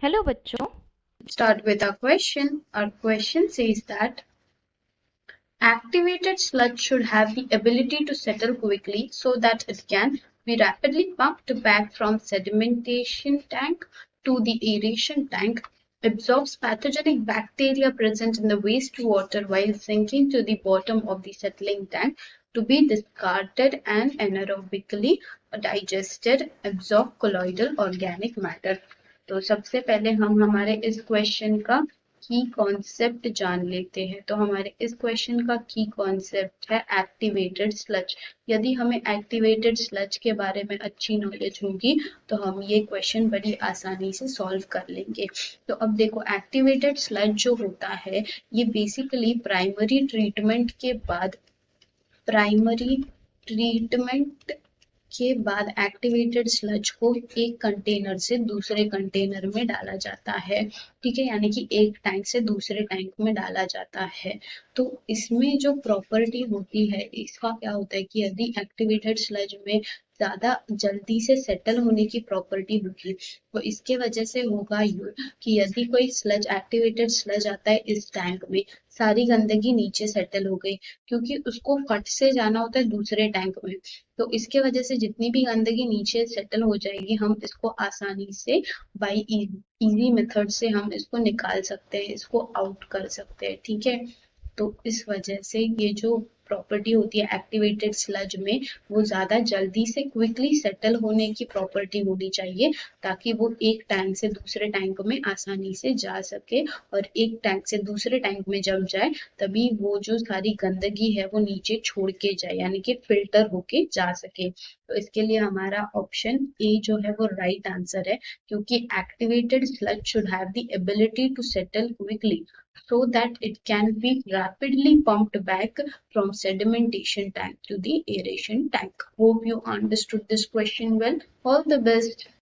Hello बच्चों। Start with our question. Our question says that activated sludge should have the ability to settle quickly so that it can be rapidly pumped back from sedimentation tank to the aeration tank, absorbs pathogenic bacteria present in the wastewater while sinking to the bottom of the settling tank to be discarded and anaerobically digested, absorb colloidal organic matter. तो सबसे पहले हम हमारे इस question का की concept जान लेते हैं। तो हमारे इस क्वेश्चन का की कॉन्सेप्ट है एक्टिवेटेड स्लज। यदि हमें एक्टिवेटेड स्लज के बारे में अच्छी नॉलेज होगी तो हम ये क्वेश्चन बड़ी आसानी से सॉल्व कर लेंगे। तो अब देखो, एक्टिवेटेड स्लज जो होता है ये बेसिकली प्राइमरी ट्रीटमेंट के बाद एक्टिवेटेड स्लज को एक कंटेनर से दूसरे कंटेनर में डाला जाता है। ठीक है, यानी कि एक टैंक से दूसरे टैंक में डाला जाता है। तो इसमें जो प्रॉपर्टी होती है इसका क्या होता है कि यदि एक्टिवेटेड स्लज में ज्यादा जल्दी से सेटल होने की प्रॉपर्टी होगी तो इसके वजह से होगा ये कि यदि कोई स्लज एक्टिवेटेड स्लज आता है इस टैंक में, सारी गंदगी नीचे सेटल हो गई क्योंकि उसको फट से जाना होता है दूसरे टैंक में। तो इसके वजह से जितनी भी गंदगी नीचे सेटल हो जाएगी हम इसको आसानी से बाई इजी मेथड से हम इसको निकाल सकते हैं, इसको आउट कर सकते हैं। ठीक है, तो इस वजह से ये जो प्रॉपर्टी होती है एक्टिवेटेड स्लज में वो ज्यादा जल्दी से क्विकली सेटल होने की प्रॉपर्टी होनी चाहिए ताकि वो एक टैंक से दूसरे टैंक में आसानी से जा सके, और एक टैंक से दूसरे टैंक में जब जाए तभी वो जो सारी गंदगी है वो नीचे छोड़ के जाए, यानी कि फिल्टर होके जा सके। तो इसके लिए हमारा ऑप्शन ए जो है वो राइट आंसर है, क्योंकि activated sludge should have the ability to settle quickly so that it can be rapidly pumped back from sedimentation tank to the aeration tank. Hope you understood this question well. All the best.